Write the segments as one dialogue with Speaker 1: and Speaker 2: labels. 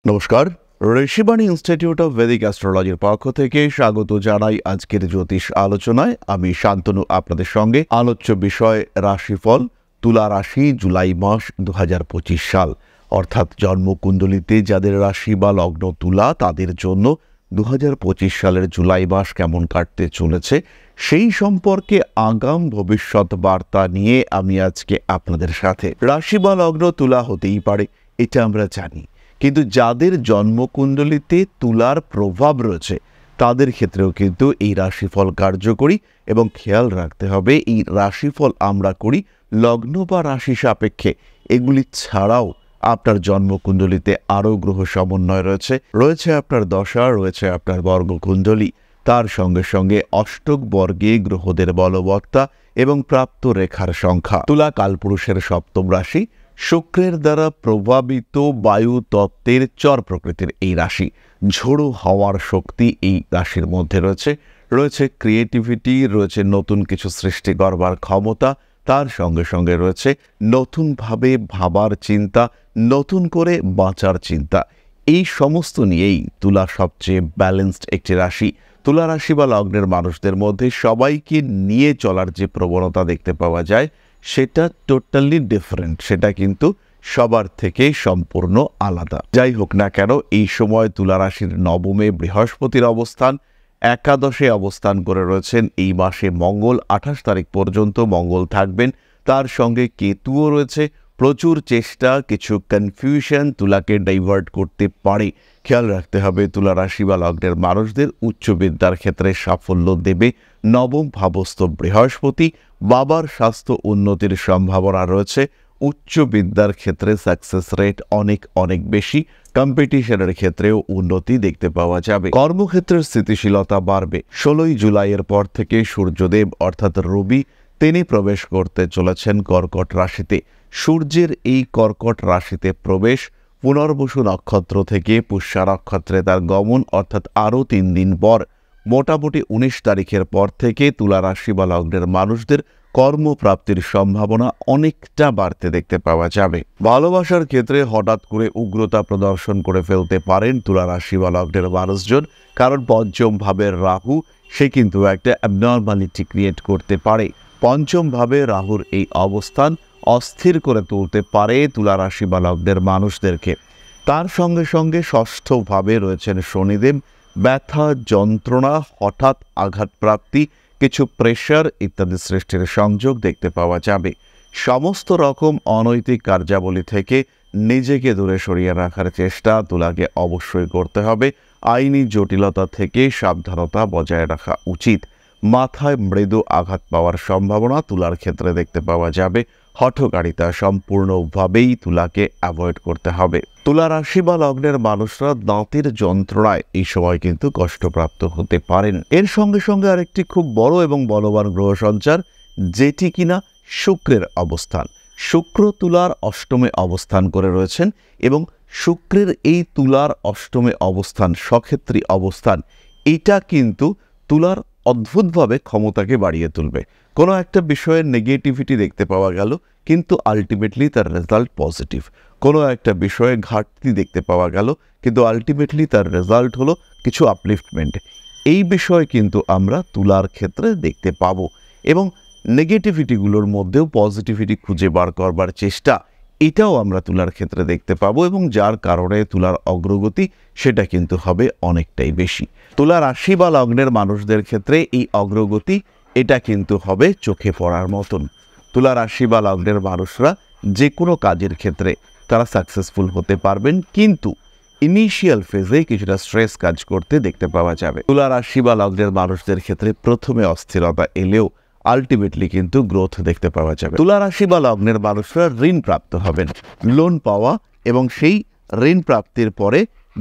Speaker 1: নমস্কার, Rishibani institute of Vedic অ্যাস্ট্রোলজির পক্ষ থেকে স্বাগত জানাই আজকের জ্যোতিষ আলোচনায়। আমি শান্তনু আপনাদের সঙ্গে। আলোচ্য বিষয় রাশিফল তুলা রাশি জুলাই মাস 2025 সাল, অর্থাৎ জন্মকুণ্ডলিতে যাদের রাশি বা লগ্ন তুলা তাদের জন্য 2025 সালের জুলাই মাস কেমন কাটতে চলেছে সেই সম্পর্কে আগাম ভবিষ্যৎ বার্তা নিয়ে আমি আজকে আপনাদের সাথে। রাশি বা লগ্ন তুলা হতেই পারে, এটা আমরা জানি, কিন্তু যাদের জন্মকুণ্ডলিতে তুলার প্রভাব রয়েছে তাদের ক্ষেত্রেও কিন্তু এই রাশিফল কার্যকরী। এবং খেয়াল রাখতে হবে, এই রাশিফল আমরা করি লগ্ন বা রাশি সাপেক্ষে। এগুলি ছাড়াও আপনার জন্মকুণ্ডলিতে আরও গ্রহ সমন্বয় রয়েছে আপনার দশা, রয়েছে আপনার বর্গকুণ্ডলী, তার সঙ্গে সঙ্গে অষ্টক বর্গে গ্রহদের বলবত্তা এবং প্রাপ্ত রেখার সংখ্যা। তুলা কালপুরুষের সপ্তম রাশি, শুক্রের দ্বারা প্রভাবিত বায়ু তত্ত্বের চর প্রকৃতির এই রাশি। ঝোড়ো হওয়ার শক্তি এই রাশির মধ্যে রয়েছে ক্রিয়েটিভিটি, রয়েছে নতুন কিছু সৃষ্টি করবার ক্ষমতা, তার সঙ্গে সঙ্গে রয়েছে নতুনভাবে ভাবার চিন্তা, নতুন করে বাঁচার চিন্তা। এই সমস্ত নিয়েই তুলা সবচেয়ে ব্যালেন্সড একটি রাশি। তুলা রাশি বা লগ্নের মানুষদের মধ্যে সবাইকে নিয়ে চলার যে প্রবণতা দেখতে পাওয়া যায় সেটা টোটালি ডিফারেন্ট, সেটা কিন্তু সবার থেকে সম্পূর্ণ আলাদা। যাই হোক না কেন, এই সময় তুলা রাশির নবমে বৃহস্পতির অবস্থান, একাদশে অবস্থান করে রয়েছেন এই মাসে মঙ্গল। 28 তারিখ পর্যন্ত মঙ্গল থাকবেন, তার সঙ্গে কেতুও রয়েছে। প্রচুর চেষ্টা, কিছু কনফিউশন তুলাকে ডাইভার্ট করতে পারে। খেয়াল রাখতে হবে, তুলা রাশি বা লগ্নের মানুষদের উচ্চ বিদ্যার ক্ষেত্রে সাফল্য দেবে নবম ভাবস্থ বৃহস্পতি। বাবার স্বাস্থ্য উন্নতির সম্ভাবনা রয়েছে। উচ্চ বিদ্যার ক্ষেত্রে সাকসেস রেট অনেক বেশি। কম্পিটিশনের ক্ষেত্রেও উন্নতি দেখতে পাওয়া যাবে। কর্মক্ষেত্রের স্থিতিশীলতা বাড়বে। 16 জুলাইয়ের পর থেকে সূর্যদেব অর্থাৎ রবি তিনি প্রবেশ করতে চলেছেন কর্কট রাশিতে। সূর্যের এই কর্কট রাশিতে প্রবেশ পুনর্বসু নক্ষত্র থেকে পুষ্যা নক্ষত্রে তার গমন, অর্থাৎ আরও 3 দিন পর, মোটামুটি 19 তারিখের পর থেকে তুলা রাশি বা লগ্নের মানুষদের কর্মপ্রাপ্তির সম্ভাবনা অনেকটা বাড়তে দেখতে পাওয়া যাবে। ভালোবাসার ক্ষেত্রে হঠাৎ করে উগ্রতা প্রদর্শন করে ফেলতে পারেন তুলা রাশি বা লগ্নের মানুষজন, কারণ পঞ্চম ভাবের রাহু সে কিন্তু একটা অ্যাবনর্মালিটি ক্রিয়েট করতে পারে। পঞ্চম ভাবে রাহুর এই অবস্থান অস্থির করে তুলতে পারে তুলা রাশি বা লগ্নের মানুষদেরকে। তার সঙ্গে সঙ্গে ষষ্ঠভাবে রয়েছেন শনিদেব। ব্যথা, যন্ত্রণা, হঠাৎ আঘাতপ্রাপ্তি, কিছু প্রেশার ইত্যাদি সৃষ্টির সংযোগ দেখতে পাওয়া যাবে। সমস্ত রকম অনৈতিক কার্যাবলী থেকে নিজেকে দূরে সরিয়ে রাখার চেষ্টা তুলাকে অবশ্যই করতে হবে। আইনি জটিলতা থেকে সাবধানতা বজায় রাখা উচিত। মাথায় মৃদু আঘাত পাওয়ার সম্ভাবনা তুলার ক্ষেত্রে দেখতে পাওয়া যাবে। হঠকারিতা সম্পূর্ণভাবেই তুলাকে অ্যাভয়েড করতে হবে। তুলা রাশি বা লগ্নের মানুষরা দাঁতের যন্ত্রণায় এই সময় কিন্তু কষ্টপ্রাপ্ত হতে পারেন। এর সঙ্গে সঙ্গে আরেকটি খুব বড় এবং বলবান গ্রহ সঞ্চার, যেটি কিনা শুক্রের অবস্থান। শুক্র তুলার অষ্টমে অবস্থান করে রয়েছেন এবং শুক্রের এই তুলার অষ্টমে অবস্থান, সক্ষেত্রী অবস্থান, এটা কিন্তু তুলার অদ্ভুতভাবে ক্ষমতাকে বাড়িয়ে তুলবে। কোনো একটা বিষয়ের নেগেটিভিটি দেখতে পাওয়া গেল, কিন্তু আলটিমেটলি তার রেজাল্ট পজিটিভ। কোনো একটা বিষয়ে ঘাটতি দেখতে পাওয়া গেল, কিন্তু আলটিমেটলি তার রেজাল্ট হলো কিছু আপলিফটমেন্ট। এই বিষয় কিন্তু আমরা তুলার ক্ষেত্রে দেখতে পাবো, এবং নেগেটিভিটিগুলোর মধ্যেও পজিটিভিটি খুঁজে বার করবার চেষ্টা, এটাও আমরা তুলার ক্ষেত্রে দেখতে পাবো, এবং যার কারণে তুলার অগ্রগতি সেটা কিন্তু হবে অনেকটাই বেশি। তুলা রাশি বা লগ্নের মানুষদের ক্ষেত্রে এই অগ্রগতি এটা কিন্তু হবে চোখে পড়ার মতন। তুলা রাশি বা লগ্নের মানুষরা যে কোনো কাজের ক্ষেত্রে তারা সাকসেসফুল হতে পারবেন, কিন্তু ইনিশিয়াল ফেজে কিছুটা স্ট্রেস কাজ করতে দেখতে পাওয়া যাবে। তুলা রাশি বা লগ্নের মানুষদের ক্ষেত্রে প্রথমে অস্থিরতা এলেও আলটিমেটলি কিন্তু গ্রোথ দেখতে পাওয়া যাবে। তুলা রাশি বা লগ্নের মানুষরা ঋণ প্রাপ্ত হবেন। লোন পাওয়া এবং সেই ঋণ প্রাপ্তির পরে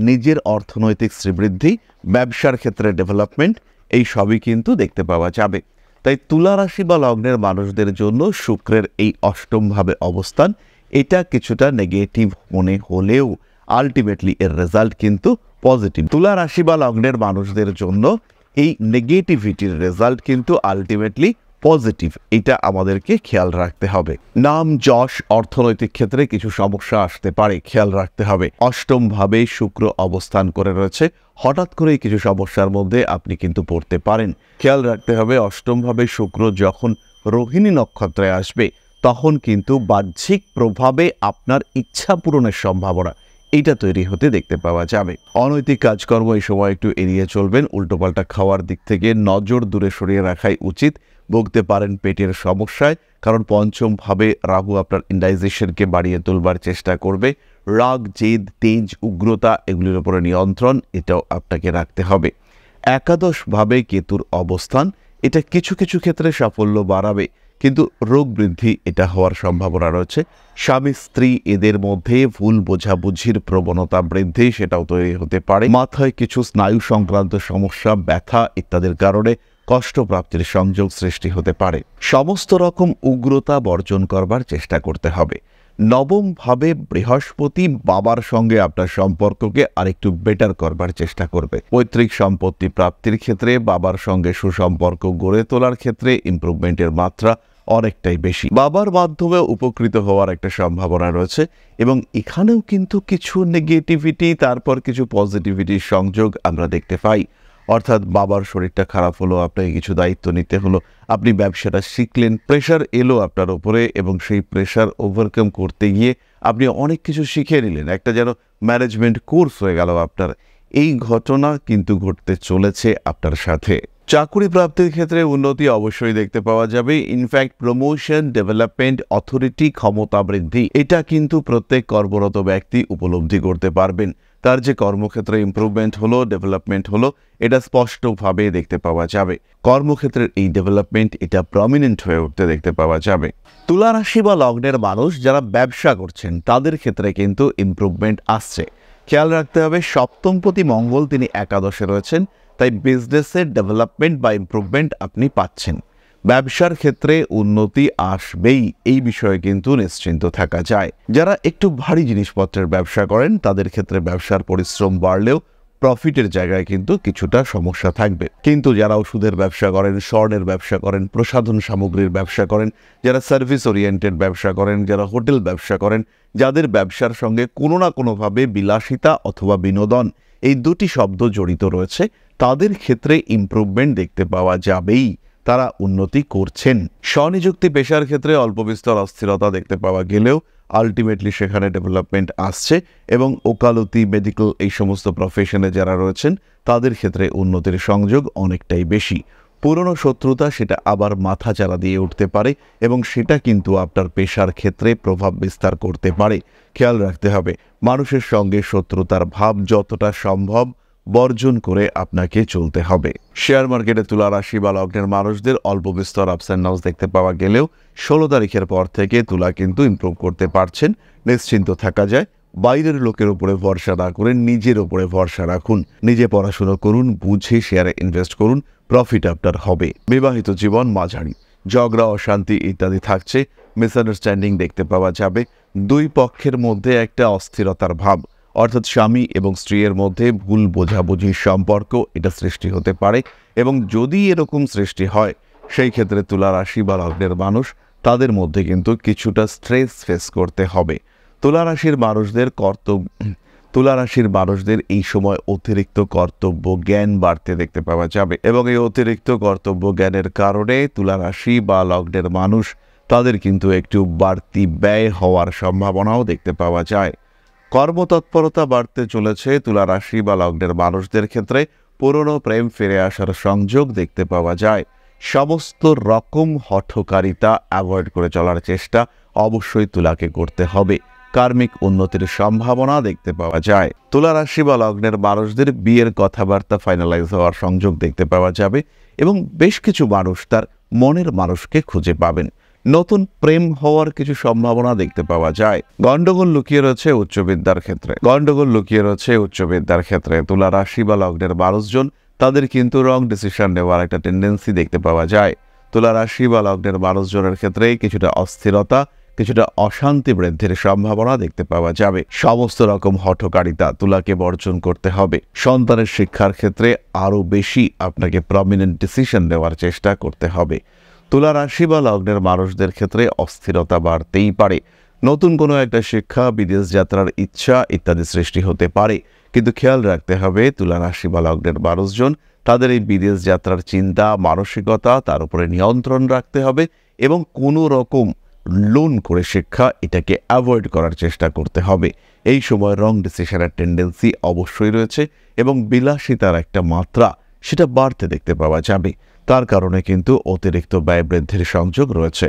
Speaker 1: নিজের অর্থনৈতিক শ্রীবৃদ্ধি, ব্যবসার ক্ষেত্রে ডেভেলপমেন্ট, এই সবই কিন্তু দেখতে পাওয়া যাবে। তাই তুলা রাশি বা লগ্নের মানুষদের জন্য শুক্রের এই অষ্টমভাবে অবস্থান এটা কিছুটা নেগেটিভ মনে হলেও আলটিমেটলি এর রেজাল্ট কিন্তু পজিটিভ। তুলা রাশি বা লগ্নের মানুষদের জন্য এই নেগেটিভিটির রেজাল্ট কিন্তু আলটিমেটলি পজিটিভ, এটা আমাদেরকে খেয়াল রাখতে হবে। নাম যশ অর্থনৈতিক ক্ষেত্রে কিছু সমস্যা আসতে পারে, খেয়াল রাখতে হবে। অষ্টম ভাবে শুক্র অবস্থান করে রয়েছে, হঠাৎ করেই কিছু সমস্যার মধ্যে আপনি কিন্তু পড়তে পারেন। খেয়াল রাখতে হবে অষ্টম ভাবে শুক্র যখন রোহিণী নক্ষত্রে আসবে তখন কিন্তু বাহ্যিক প্রভাবে আপনার ইচ্ছা পূরণের সম্ভাবনা এটা তৈরি হতে দেখতে পাওয়া যাবে। অনৈতিক কাজকর্ম এই সময় একটু এড়িয়ে চলবেন। উল্টোপাল্টা খাওয়ার দিক থেকে নজর দূরে সরিয়ে রাখাই উচিত। ভুগতে পারেন পেটের সমস্যায়, কারণ পঞ্চম ভাবে রাহু আপনার ইন্ডাইজেশনকে বাড়িয়ে তোলবার চেষ্টা করবে। রাগ, জেদ, তেজ, উগ্রতা এগুলির উপরে নিয়ন্ত্রণ এটাও আপনাকে রাখতে হবে। একাদশ ভাবে কেতুর অবস্থান এটা কিছু কিছু ক্ষেত্রে সাফল্য বাড়াবে, কিন্তু রোগ বৃদ্ধি এটা হওয়ার সম্ভাবনা রয়েছে। স্বামী স্ত্রী এদের মধ্যে ভুল বোঝাবুঝির প্রবণতা বৃদ্ধি সেটাও তৈরি হতে পারে। মাথায় কিছু স্নায়ু সংক্রান্ত সমস্যা, ব্যথা ইত্যাদির কারণে কষ্টপ্রাপ্তির সংযোগ সৃষ্টি হতে পারে। সমস্ত রকম উগ্রতা বর্জন করবার চেষ্টা করতে হবে। নবম ভাবে বৃহস্পতি বাবার সঙ্গে আপনার সম্পর্ককে আরেকটু বেটার করবার চেষ্টা করবে। পৈতৃক সম্পত্তি প্রাপ্তির ক্ষেত্রে বাবার সঙ্গে সুসম্পর্ক গড়ে তোলার ক্ষেত্রে ইমপ্রুভমেন্টের মাত্রা অনেকটাই বেশি। বাবার মাধ্যমে উপকৃত হওয়ার একটা সম্ভাবনা রয়েছে এবং এখানেও কিন্তু কিছু নেগেটিভিটি তারপর কিছু পজিটিভিটির সংযোগ আমরা দেখতে পাই। অর্থাৎ বাবার শরীরটা খারাপ হলো, আপনাকে কিছু দায়িত্ব নিতে হলো, আপনি ব্যবসাটা শিখলেন, প্রেশার এলো আপনার উপরে এবং সেই প্রেশার ওভারকাম করতে গিয়ে আপনি অনেক কিছু শিখে নিলেন, একটা যেন ম্যানেজমেন্ট কোর্স হয়ে গেল আপনার। এই ঘটনা কিন্তু ঘটতে চলেছে আপনার সাথে। চাকরি প্রাপ্তির ক্ষেত্রে উন্নতি অবশ্যই দেখতে পাওয়া যাবে। ইনফ্যাক্ট প্রমোশন, ডেভেলপমেন্ট, অথরিটি, ক্ষমতা বৃদ্ধি এটা কিন্তু প্রত্যেক কর্মরত ব্যক্তি উপলব্ধি করতে পারবেন। তার যে কর্মক্ষেত্রে ইমপ্রুভমেন্ট হলো, ডেভেলপমেন্ট হলো, এটা স্পষ্টভাবে দেখতে পাওয়া যাবে। কর্মক্ষেত্রের এই ডেভেলপমেন্ট এটা প্রমিনেন্ট হয়ে উঠতে দেখতে পাওয়া যাবে। তুলা রাশি বা লগ্নের মানুষ যারা ব্যবসা করছেন তাদের ক্ষেত্রে কিন্তু ইমপ্রুভমেন্ট আসছে। খেয়াল রাখতে হবে সপ্তমপতি মঙ্গল তিনি একাদশে রয়েছেন, তাই বিজনেসের ডেভেলপমেন্ট বা ইমপ্রুভমেন্ট আপনি পাচ্ছেন। ব্যবসার ক্ষেত্রে উন্নতি আসবেই, এই বিষয়ে কিন্তু নিশ্চিন্ত থাকা যায়। যারা একটু ভারী জিনিসপত্রের ব্যবসা করেন তাদের ক্ষেত্রে ব্যবসার পরিশ্রম বাড়লেও প্রফিটের জায়গায় কিন্তু কিছুটা সমস্যা থাকবে। কিন্তু যারা ওষুধের ব্যবসা করেন, স্বর্ণের ব্যবসা করেন, প্রসাধন সামগ্রীর ব্যবসা করেন, যারা সার্ভিস ওরিয়েন্টেড ব্যবসা করেন, যারা হোটেল ব্যবসা করেন, যাদের ব্যবসার সঙ্গে কোনো না কোনোভাবে বিলাসিতা অথবা বিনোদন এই দুটি শব্দ জড়িত রয়েছে তাদের ক্ষেত্রে ইমপ্রুভমেন্ট দেখতে পাওয়া যাবেই। তারা উন্নতি করছেন। স্বনিযুক্তি পেশার ক্ষেত্রে অল্প বিস্তর অস্থিরতা দেখতে পাওয়া গেলেও আলটিমেটলি সেখানে ডেভেলপমেন্ট আসছে এবং ওকালতি, মেডিকেল এই সমস্ত প্রফেশনে যারা রয়েছেন তাদের ক্ষেত্রে উন্নতির সংযোগ অনেকটাই বেশি। পুরনো শত্রুতা সেটা আবার মাথাচাড়া দিয়ে উঠতে পারে এবং সেটা কিন্তু আপনার পেশার ক্ষেত্রে প্রভাব বিস্তার করতে পারে। খেয়াল রাখতে হবে মানুষের সঙ্গে শত্রুতার ভাব যতটা সম্ভব বর্জন করে আপনাকে চলতে হবে। শেয়ার মার্কেটে তুলা রাশি বা লগ্নের মানুষদের অল্প বিস্তর আপস অ্যান্ড ডাউনস দেখতে পাওয়া গেলেও 16 তারিখের পর থেকে তুলা কিন্তু ইমপ্রুভ করতে পারছেন, নিশ্চিন্ত থাকা যায়। বাইরের লোকের উপরে ভরসা না করে নিজের উপরে ভরসা রাখুন। নিজে পড়াশোনা করুন, বুঝে শেয়ারে ইনভেস্ট করুন, প্রফিট আপনার হবে। বিবাহিত জীবন মাঝারি, ঝগড়া, অশান্তি ইত্যাদি থাকছে। মিসআন্ডারস্ট্যান্ডিং দেখতে পাওয়া যাবে। দুই পক্ষের মধ্যে একটা অস্থিরতার ভাব, অর্থাৎ স্বামী এবং স্ত্রীর মধ্যে ভুল বোঝাবুঝির সম্পর্ক এটা সৃষ্টি হতে পারে এবং যদি এরকম সৃষ্টি হয় সেই ক্ষেত্রে তুলা রাশি বা লগ্নের মানুষ তাদের মধ্যে কিন্তু কিছুটা স্ট্রেস ফেস করতে হবে। তুলা রাশির মানুষদের এই সময় অতিরিক্ত কর্তব্য জ্ঞান বাড়তে দেখতে পাওয়া যাবে এবং এই অতিরিক্ত কর্তব্য জ্ঞানের কারণে তুলা রাশি বা লগ্নের মানুষ তাদের কিন্তু একটু বাড়তি ব্যয় হওয়ার সম্ভাবনাও দেখতে পাওয়া যায়। কর্মতৎপরতা বাড়তে চলেছে তুলা রাশি বা লগ্নের মানুষদের ক্ষেত্রে। পুরনো প্রেম ফিরে আসার সংযোগ দেখতে পাওয়া যায়। সমস্ত রকম হঠকারিতা অ্যাভয়েড করে চলার চেষ্টা অবশ্যই তুলাকে করতে হবে। কার্মিক উন্নতির সম্ভাবনা দেখতে পাওয়া যায়। তুলা রাশি বা লগ্নের মানুষদের বিয়ের কথাবার্তা ফাইনালাইজ হওয়ার সংযোগ দেখতে পাওয়া যাবে এবং বেশ কিছু মানুষ তার মনের মানুষকে খুঁজে পাবেন। নতুন প্রেম হওয়ার কিছু সম্ভাবনা দেখতে পাওয়া যায়। গন্ডগোল লুকিয়ে রয়েছে উচ্চবিদ্যার ক্ষেত্রে তুলা রাশি বা লগ্নের মানুষজন তাদের কিন্তু রং ডিসিশন নেওয়ার একটা টেন্ডেন্সি দেখতে পাওয়া যায়। তুলা রাশি বা লগ্নের মানুষজনের ক্ষেত্রে কিছুটা অস্থিরতা, কিছুটা অশান্তি বৃদ্ধির সম্ভাবনা দেখতে পাওয়া যাবে। সমস্ত রকম হঠকারিতা তুলাকে বর্জন করতে হবে। সন্তানের শিক্ষার ক্ষেত্রে আরও বেশি আপনাকে প্রমিনেন্ট ডিসিশন নেওয়ার চেষ্টা করতে হবে। তুলা রাশি বা লগ্নের মানুষদের ক্ষেত্রে অস্থিরতা বাড়তেই পারে। নতুন কোনো একটা শিক্ষা, বিদেশ যাত্রার ইচ্ছা ইত্যাদি সৃষ্টি হতে পারে। কিন্তু খেয়াল রাখতে হবে তুলা রাশি বা লগ্নের মানুষজন তাদের এই বিদেশ যাত্রার চিন্তা, মানসিকতা তার উপরে নিয়ন্ত্রণ রাখতে হবে এবং কোনো রকম লোন করে শিক্ষা এটাকে অ্যাভয়েড করার চেষ্টা করতে হবে। এই সময় রং ডিসিশনের টেন্ডেন্সি অবশ্যই রয়েছে এবং বিলাসিতার একটা মাত্রা সেটা বাড়তে দেখতে পাওয়া যাবে। তার কারণে কিন্তু অতিরিক্ত ব্যয় বৃদ্ধির সংযোগ রয়েছে।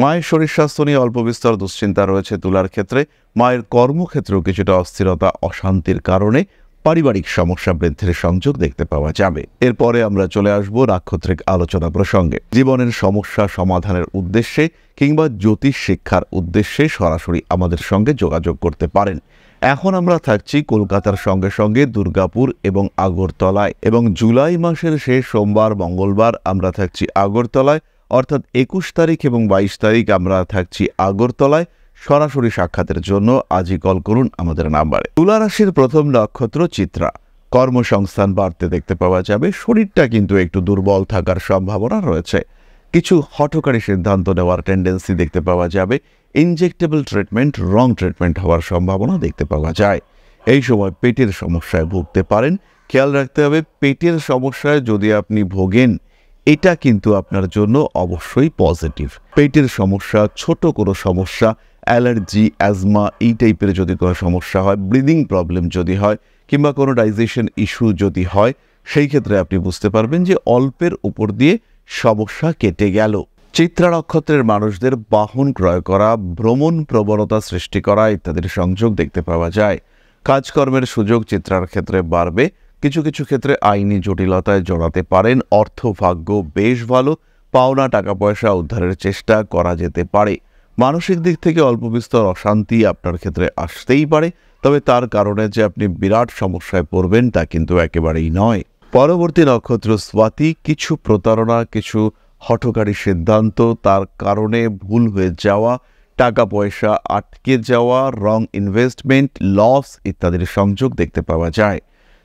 Speaker 1: মায়ের শরীর স্বাস্থ্য নিয়ে অল্প বিস্তর দুশ্চিন্তা রয়েছে তুলার ক্ষেত্রে। মায়ের কর্মক্ষেত্রেও কিছুটা অস্থিরতা, অশান্তির কারণে পারিবারিক সমস্যা বৃদ্ধির সংযোগ দেখতে পাওয়া যাবে। এরপরে আমরা চলে আসব নাক্ষত্রিক আলোচনা প্রসঙ্গে। জীবনের সমস্যা সমাধানের উদ্দেশ্যে কিংবা জ্যোতিষ শিক্ষার উদ্দেশ্যে সরাসরি আমাদের সঙ্গে যোগাযোগ করতে পারেন। এখন আমরা থাকছি কলকাতার সঙ্গে সঙ্গে দুর্গাপুর এবং আগরতলায়, এবং জুলাই মাসের শেষ সোমবার মঙ্গলবার আমরা থাকছি আগরতলায়, অর্থাৎ 21 তারিখ এবং 22 তারিখ আমরা থাকছি আগরতলায়। সরাসরি সাক্ষাতের জন্য আজই কল করুন আমাদের নাম্বারে। তুলা রাশির প্রথম নক্ষত্র চিত্রা। কর্মসংস্থান বাড়তে দেখতে পাওয়া যাবে। শরীরটা কিন্তু একটু দুর্বল থাকার সম্ভাবনা রয়েছে। কিছু হঠকারী সিদ্ধান্ত নেওয়ার টেন্ডেন্সি দেখতে পাওয়া যাবে। ইনজেক্টেবল ট্রিটমেন্ট, রং ট্রিটমেন্ট হওয়ার সম্ভাবনা দেখতে পাওয়া যায়। এই সময় পেটের সমস্যায় ভুগতে পারেন। খেয়াল রাখতে হবে, পেটের সমস্যায় যদি আপনি ভোগেন এটা কিন্তু আপনার জন্য অবশ্যই পজিটিভ। পেটের সমস্যা, ছোট কোনো সমস্যা, অ্যালার্জি, অ্যাজমা এই টাইপের যদি কোনো সমস্যা হয়, ব্রিদিং প্রবলেম যদি হয় কিংবা কোনো ডাইজেশন ইস্যু যদি হয়, সেই ক্ষেত্রে আপনি বুঝতে পারবেন যে অল্পের উপর দিয়ে সমস্যা কেটে গেল। চিত্রা নক্ষত্রের মানুষদের বাহন ক্রয় করা, ভ্রমণ প্রবণতা সৃষ্টি করা ইত্যাদির সংযোগ দেখতে পাওয়া যায়। কাজকর্মের সুযোগ চিত্রার ক্ষেত্রে বাড়বে। কিছু কিছু ক্ষেত্রে আইনি জটিলতায় জড়াতে পারেন। অর্থভাগ্য বেশ ভালো। পাওনা টাকা পয়সা উদ্ধারের চেষ্টা করা যেতে পারে। মানসিক দিক থেকে অল্প বিস্তর অশান্তি আপনার ক্ষেত্রে আসতেই পারে, তবে তার কারণে যে আপনি বিরাট সমস্যায় পড়বেন তা কিন্তু একেবারেই নয়। পরবর্তী নক্ষত্র স্বাতি। কিছু প্রতারণা, কিছু হঠকারী সিদ্ধান্ত, তার কারণে ভুল হয়ে যাওয়া, টাকা পয়সা আটকে যাওয়া, রং ইনভেস্টমেন্ট, লস ইত্যাদির সংযোগ দেখতে পাওয়া যায়।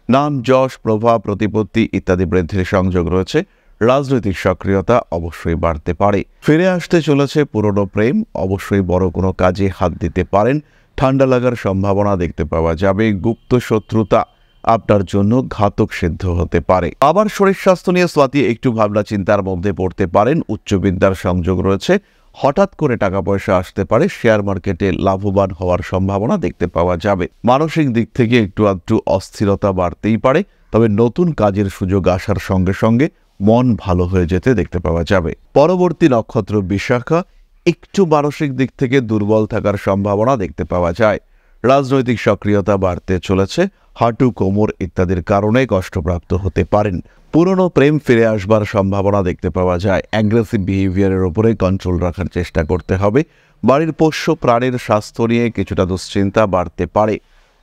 Speaker 1: নাম, যশ, প্রভাব, প্রতিপত্তি ইত্যাদি বৃদ্ধির সংযোগ রয়েছে। রাজনৈতিক সক্রিয়তা অবশ্যই বাড়তে পারে। ফিরে আসতে চলেছে পুরনো প্রেম। অবশ্যই বড় কোনো কাজে হাত দিতে পারেন। ঠান্ডা লাগার সম্ভাবনা দেখতে পাওয়া যাবে। গুপ্ত শত্রুতা আপনার জন্য ঘাতক সিদ্ধ হতে পারে। আবার শরীর স্বাস্থ্য নিয়ে স্বাতি একটু ভাবনা চিন্তার মধ্যে পড়তে পারেন। উচ্চবিদ্যার সংযোগ রয়েছে। হঠাৎ করে টাকা পয়সা আসতে পারে। শেয়ার মার্কেটে লাভবান হওয়ার সম্ভাবনা দেখতে পাওয়া যাবে। মানসিক দিক থেকে একটু আধটু অস্থিরতা বাড়তেই পারে, তবে নতুন কাজের সুযোগ আসার সঙ্গে সঙ্গে মন ভালো হয়ে যেতে দেখতে পাওয়া যাবে। পরবর্তী নক্ষত্র বিশাখা। একটু মানসিক দিক থেকে দুর্বল থাকার সম্ভাবনা দেখতে পাওয়া যায়। রাজনৈতিক সক্রিয়তা বাড়তে চলেছে। হাঁটু, কোমর ইত্যাদির কারণে কষ্টপ্রাপ্ত হতে পারেন। পুরনো প্রেম ফিরে আসবার সম্ভাবনা দেখতে পাওয়া যায়। অ্যাগ্রেসিভ বিহেভিয়ারের উপরে কন্ট্রোল রাখার চেষ্টা করতে হবে। বাড়ির পোষ্য প্রাণীর স্বাস্থ্য নিয়ে কিছুটা দুশ্চিন্তা বাড়তে পারে।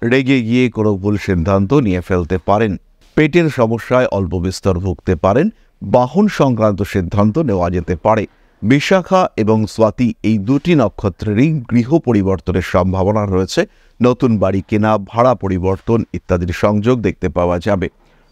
Speaker 1: রেগে গিয়ে কোনো ভুল সিদ্ধান্ত নিয়ে ফেলতে পারেন। পেটের সমস্যায় অল্প বিস্তর ভুগতে পারেন। বাহন সংক্রান্ত সিদ্ধান্ত নেওয়া যেতে পারে। বিশাখা এবং স্বাতি এই দুটি নক্ষত্রেরই গৃহ পরিবর্তনের সম্ভাবনা রয়েছে। নতুন বাড়ি কেনা, ভাড়া পরিবর্তন ইত্যাদির সংযোগ দেখতে পাওয়া যাবে।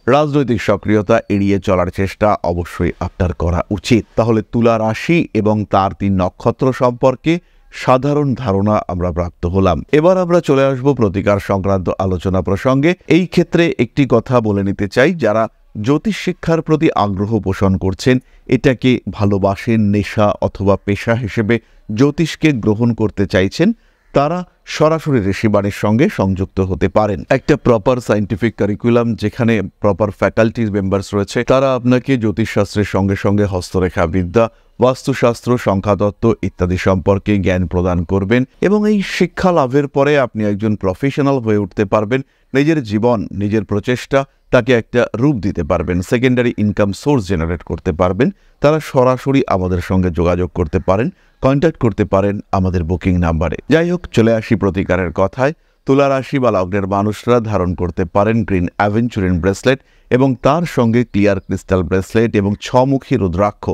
Speaker 1: রাজনৈতিক সক্রিয়তা এড়িয়ে চলার চেষ্টা অবশ্যই আপনার করা উচিত। তাহলে তুলা রাশি এবং তার 3 নক্ষত্র সম্পর্কে সাধারণ ধারণা আমরা প্রাপ্ত হলাম। এবার আমরা চলে আসব প্রতিকার সংক্রান্ত আলোচনা প্রসঙ্গে। এই ক্ষেত্রে একটি কথা বলে নিতে চাই, যারা জ্যোতিষ শিক্ষার প্রতি আগ্রহ পোষণ করছেন, এটাকে ভালোবাসেন, নেশা অথবা পেশা হিসেবে জ্যোতিষকে গ্রহণ করতে চাইছেন, তারা সরাসরি ঋষিবাণীর সঙ্গে সংযুক্ত হতে পারেন। একটা প্রপার সায়েন্টিফিক কারিকুলাম, যেখানে প্রপার ফ্যাকাল্টি মেম্বার্স রয়েছে, তারা আপনাকে জ্যোতিষশাস্ত্রের সঙ্গে সঙ্গে হস্তরেখা বিদ্যা, বাস্তুশাস্ত্র, সংখ্যাতত্ত্ব ইত্যাদি সম্পর্কে জ্ঞান প্রদান করবেন এবং এই শিক্ষা লাভের পরে আপনি একজন প্রফেশনাল হয়ে উঠতে পারবেন। নিজের জীবন, নিজের প্রচেষ্টা তাকে একটা রূপ দিতে পারবেন। সেকেন্ডারি ইনকাম সোর্স জেনারেট করতে পারবেন। তারা সরাসরি আমাদের সঙ্গে যোগাযোগ করতে পারেন, কন্ট্যাক্ট করতে পারেন আমাদের বুকিং নাম্বারে। যাই হোক, চলে আসি প্রতিকারের কথায়। তুলা রাশি বা লগ্নের মানুষরা ধারণ করতে পারেন গ্রিন অ্যাভেঞ্চুরিন ব্রেসলেট এবং তার সঙ্গে ক্লিয়ার ক্রিস্টাল ব্রেসলেট এবং 6মুখী রুদ্রাক্ষ।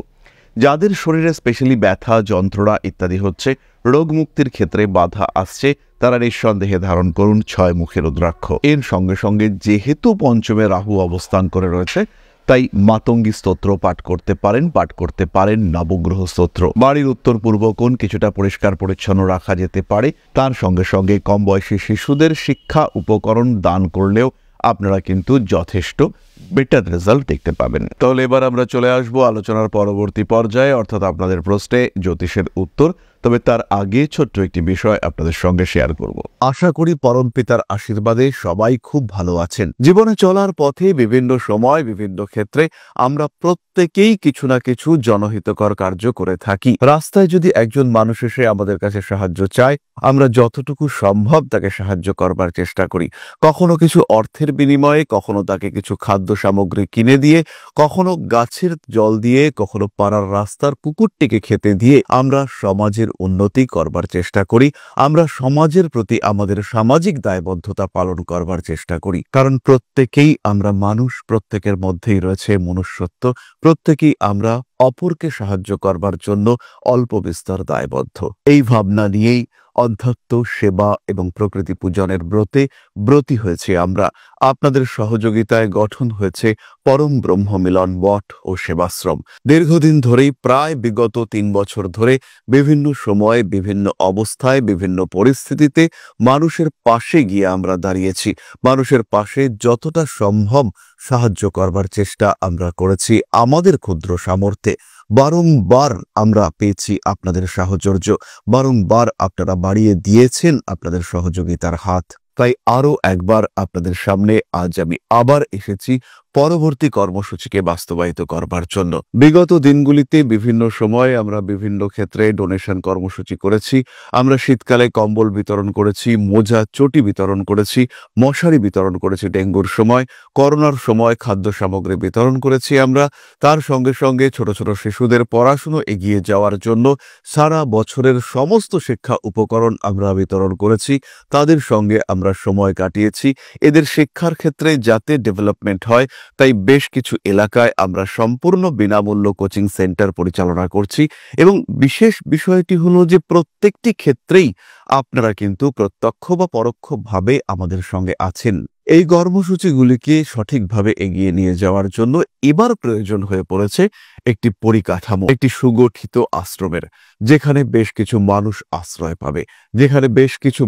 Speaker 1: যাদের শরীরে স্পেশালি ব্যথা, যন্ত্রণা ইত্যাদি হচ্ছে, রোগ মুক্তির ক্ষেত্রে বাধা আসছে, তারা নিঃসন্দেহে ধারণ করুন 6মুখী রুদ্রাক্ষ। এর সঙ্গে সঙ্গে যেহেতু পঞ্চমে রাহু অবস্থান করে রয়েছে, তাই মাতঙ্গী স্তোত্র পাঠ করতে পারেন নবগ্রহ স্তোত্র। বাড়ির উত্তর পূর্ব কোণ কিছুটা পরিষ্কার পরিচ্ছন্ন রাখা যেতে পারে। তার সঙ্গে সঙ্গে কম বয়সী শিশুদের শিক্ষা উপকরণ দান করলেও আপনারা কিন্তু যথেষ্ট বেটার রেজাল্ট দেখতে পাবেন। তাহলে এবার আমরা চলে আসবো আলোচনার পরবর্তী পর্যায়ে, অর্থাৎ আপনাদের প্রশ্নে জ্যোতিষের উত্তর। তবে তার আগে ছোট্ট একটি বিষয় আপনাদের সঙ্গে শেয়ার করব। আশা করি পরম পিতার আশীর্বাদে সবাই খুব ভালো আছেন। জীবনে চলার পথে বিভিন্ন সময় বিভিন্ন ক্ষেত্রে আমরা প্রত্যেকেই কিছু না কিছু জনহিতকর কার্য করে থাকি। রাস্তায় যদি একজন মানুষ এসে আমাদের কাছে সাহায্য চায়, আমরা যতটুকু সম্ভব তাকে সাহায্য করবার চেষ্টা করি। কখনো কিছু অর্থের বিনিময়ে, কখনো তাকে কিছু খাদ্য সামগ্রী কিনে দিয়ে, কখনো গাছের জল দিয়ে, কখনো পাড়ার রাস্তার কুকুরটিকে খেতে দিয়ে আমরা সমাজের উন্নতি করবার চেষ্টা করি। আমরা সমাজের প্রতি আমাদের সামাজিক দায়বদ্ধতা পালন করবার চেষ্টা করি। কারণ প্রত্যেকেই আমরা মানুষ, প্রত্যেকের মধ্যেই রয়েছে মনুষ্যত্ব, প্রত্যেকেই আমরা অপরকে সাহায্য করবার জন্য অল্প বিস্তর দায়বদ্ধ। এই ভাবনা নিয়েই অধ্যাত্ম সেবা এবং প্রকৃতি পূজনের ব্রতী হয়েছে আমরা। আপনাদের সহযোগিতায় গঠন হয়েছে পরম ব্রহ্ম মিলন মঠ ও সেবাশ্রম। দীর্ঘদিন ধরেই, প্রায় বিগত 3 বছর ধরে বিভিন্ন সময়ে, বিভিন্ন অবস্থায়, বিভিন্ন পরিস্থিতিতে মানুষের পাশে গিয়ে আমরা দাঁড়িয়েছি। মানুষের পাশে যতটা সম্ভব সাহায্য করবার চেষ্টা আমরা করেছি আমাদের ক্ষুদ্র সামর্থ্যে। বারংবার আমরা পেয়েছি আপনাদের সাহচর্য, বারংবার আপনারা বাড়িয়ে দিয়েছেন আপনাদের সহযোগিতার হাত। তাই আরও একবার আপনাদের সামনে আজ আমি আবার এসেছি পরবর্তী কর্মসূচিকে বাস্তবায়িত করবার জন্য। বিগত দিনগুলিতে বিভিন্ন সময় আমরা বিভিন্ন ক্ষেত্রে ডোনেশন কর্মসূচি করেছি। আমরা শীতকালে কম্বল বিতরণ করেছি, মোজা চটি বিতরণ করেছি, মশারি বিতরণ করেছি ডেঙ্গুর সময়, করোনার সময় খাদ্য সামগ্রী বিতরণ করেছি আমরা। তার সঙ্গে সঙ্গে ছোট ছোট শিশুদের পড়াশুনো এগিয়ে যাওয়ার জন্য সারা বছরের সমস্ত শিক্ষা উপকরণ আমরা বিতরণ করেছি। তাদের সঙ্গে আমরা সময় কাটিয়েছি। এদের শিক্ষার ক্ষেত্রে যাতে ডেভেলপমেন্ট হয়, তাই বেশ কিছু এলাকায় আমরা সম্পূর্ণ বিনামূল্য কোচিং সেন্টার পরিচালনা করছি। এবং বিশেষ বিষয়টি হলো যে প্রত্যেকটি ক্ষেত্রেই আপনারা কিন্তু প্রত্যক্ষ বা পরোক্ষভাবে আমাদের সঙ্গে আছেন। এই কর্মসূচিগুলিকে সঠিকভাবে এগিয়ে নিয়ে যাওয়ার জন্য এবার প্রয়োজন হয়ে পড়েছে একটি পরিকাঠামো, একটি সুগঠিত আশ্রমের, যেখানে বেশ কিছু মানুষ আশ্রয় পাবে, যেখানে বেশ কিছু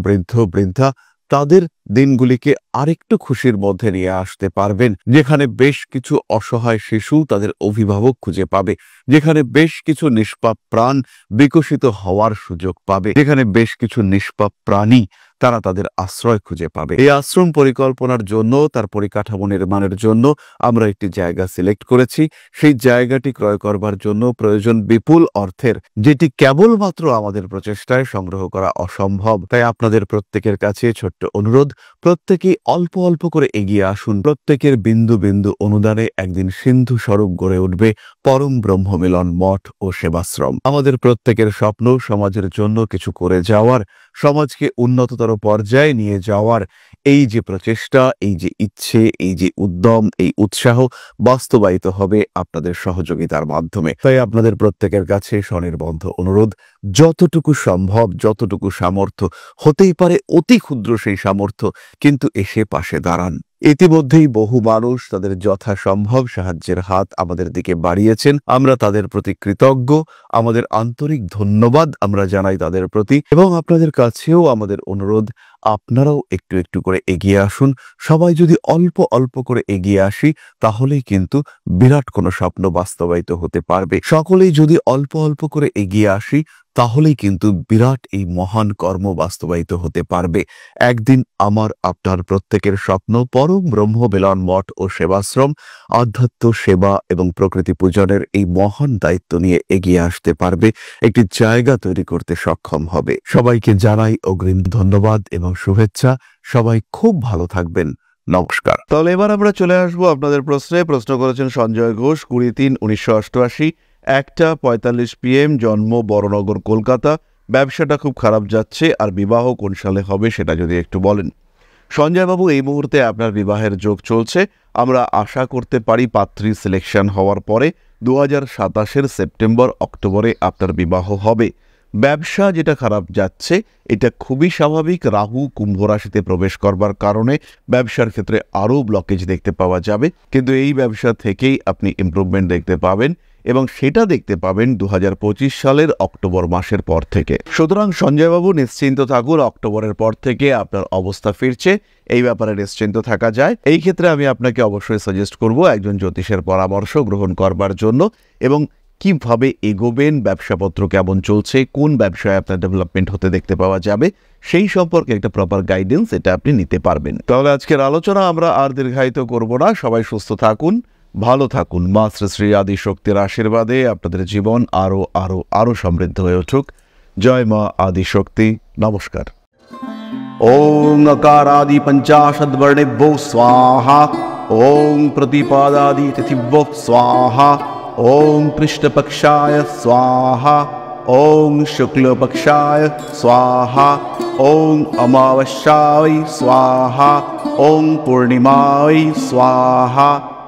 Speaker 1: বৃদ্ধা তাদের দিনগুলিকে আরেকটু খুশির মধ্যে নিয়ে আসতে পারবেন, যেখানে বেশ কিছু অসহায় শিশু তাদের অভিভাবক খুঁজে পাবে, যেখানে বেশ কিছু নিষ্পাপ প্রাণ বিকশিত হওয়ার সুযোগ পাবে, যেখানে বেশ কিছু নিষ্পাপ প্রাণী তারা তাদের আশ্রয় খুঁজে পাবে। এই আশ্রম পরিকল্পনার জন্য, তার পরিকাঠামো নির্মাণের জন্য আমরা একটি জায়গা সিলেক্ট করেছি। সেই জায়গাটি ক্রয় করবার জন্য প্রয়োজন বিপুল অর্থের, যেটি কেবলমাত্র আমাদের প্রচেষ্টায় সংগ্রহ করা অসম্ভব। তাই আপনাদের প্রত্যেকের কাছে ছোট্ট অনুরোধ, প্রত্যেকেই অল্প অল্প করে এগিয়ে আসুন। প্রত্যেকের বিন্দু বিন্দু অনুদানে একদিন সিন্ধু স্বরূপ গড়ে উঠবে পরম ব্রহ্ম মিলন মঠ ও সেবাশ্রম। আমাদের প্রত্যেকের স্বপ্ন সমাজের জন্য কিছু করে যাওয়ার, সমাজকে উন্নততর পর্যায়ে নিয়ে যাওয়ার এই যে প্রচেষ্টা, এই যে ইচ্ছে, এই যে উদ্যম, এই উৎসাহ বাস্তবায়িত হবে আপনাদের সহযোগিতার মাধ্যমে। তাই আপনাদের প্রত্যেকের কাছে স্বনির্বন্ধ অনুরোধ, যতটুকু সম্ভব, যতটুকু সামর্থ্য, হতেই পারে অতি ক্ষুদ্র সেই সামর্থ্য, কিন্তু এসে পাশে দাঁড়ান। ইতিমধ্যেই বহু মানুষ তাদের যথাসম্ভব সাহায্যের হাত আমাদের দিকে বাড়িয়েছেন। আমরা তাদের প্রতি কৃতজ্ঞ, আমাদের আন্তরিক ধন্যবাদ আমরা জানাই তাদের প্রতি। এবং আপনাদের কাছেও আমাদের অনুরোধ, আপনারাও একটু একটু করে এগিয়ে আসুন। সবাই যদি অল্প অল্প করে এগিয়ে আসি, তাহলেই কিন্তু বিরাট কোনো স্বপ্ন বাস্তবায়িত হতে পারবে। সকলেই যদি অল্প অল্প করে এগিয়ে আসি, তাহলেই কিন্তু বিরাট এই মহান কর্ম বাস্তবায়িত হতে পারবে। একদিন আমার আপনার প্রত্যেকের স্বপ্ন পরম ব্রহ্ম মিলন মঠ ও সেবাশ্রম আধ্যাত্ম সেবা এবং প্রকৃতি পূজনের এই মহান দায়িত্ব নিয়ে এগিয়ে আসতে পারবে, একটি জায়গা তৈরি করতে সক্ষম হবে। সবাইকে জানাই অগ্রিম ধন্যবাদ এবং শুভেচ্ছা। সবাই খুব ভালো থাকবেন। নমস্কার। তাহলে এবার আমরা চলে আসবো আপনাদের প্রশ্নে। প্রশ্ন করেছেন সঞ্জয় ঘোষ, 20-3-1988, 1:45 PM, জন্ম বড়নগর, কলকাতা। ব্যবসাটা খুব খারাপ যাচ্ছে, আর বিবাহ কোন সালে হবে সেটা যদি একটু বলেন। সঞ্জয়বাবু, এই মুহূর্তে আপনার বিবাহের যোগ চলছে। আমরা আশা করতে পারি পাত্রী সিলেকশন হওয়ার পরে 2027 সেপ্টেম্বর অক্টোবরে আপনার বিবাহ হবে। ব্যবসা যেটা খারাপ যাচ্ছে এটা খুবই স্বাভাবিক। রাহু কুম্ভ রাশিতে প্রবেশ করবার কারণে ব্যবসার ক্ষেত্রে আরও ব্লকেজ দেখতে পাওয়া যাবে, কিন্তু এই ব্যবসা থেকেই আপনি ইমপ্রুভমেন্ট দেখতে পাবেন এবং সেটা দেখতে পাবেন 2025 সালের অক্টোবর মাসের পর থেকে। সুতরাং সঞ্জয়বাবু নিশ্চিন্ত থাকুন, অক্টোবরের পর থেকে আপনার অবস্থা ফিরছে, এই ব্যাপারে নিশ্চিন্ত থাকা যায়। এই ক্ষেত্রে আমি আপনাকে অবশ্যই সাজেস্ট করব একজন জ্যোতিষের পরামর্শ গ্রহণ করবার জন্য এবং কিভাবে এগোবেন, ব্যবসাপত্র কেমন চলছে, কোন ব্যবসায় আপনার ডেভেলপমেন্ট হতে দেখতে পাওয়া যাবে, সেই সম্পর্কে একটা প্রপার গাইডেন্স এটা আপনি নিতে পারবেন। তাহলে আজকের আলোচনা আমরা আর দীর্ঘায়িত করব না। সবাই সুস্থ থাকুন, ভালো থাকুন। মা শ্রী শ্রী আদিশক্তির আশীর্বাদে আপনাদের জীবন আরো আরো আরো সমৃদ্ধ হয়ে উঠুক। জয় মা আদিশক্তি। নমস্কার। ওং अकारादि पंचाशद्वर्णेभ्यो स्वाहा। ओं प्रतिपादादि तिथिभ्यो स्वाहा। ओं कृष्णपक्षाय स्वाहा। ओं शुक्लपक्षाय स्वाहा। ओं अमावस्याय स्वाहा। ओं पूर्णिमाय स्वाहा।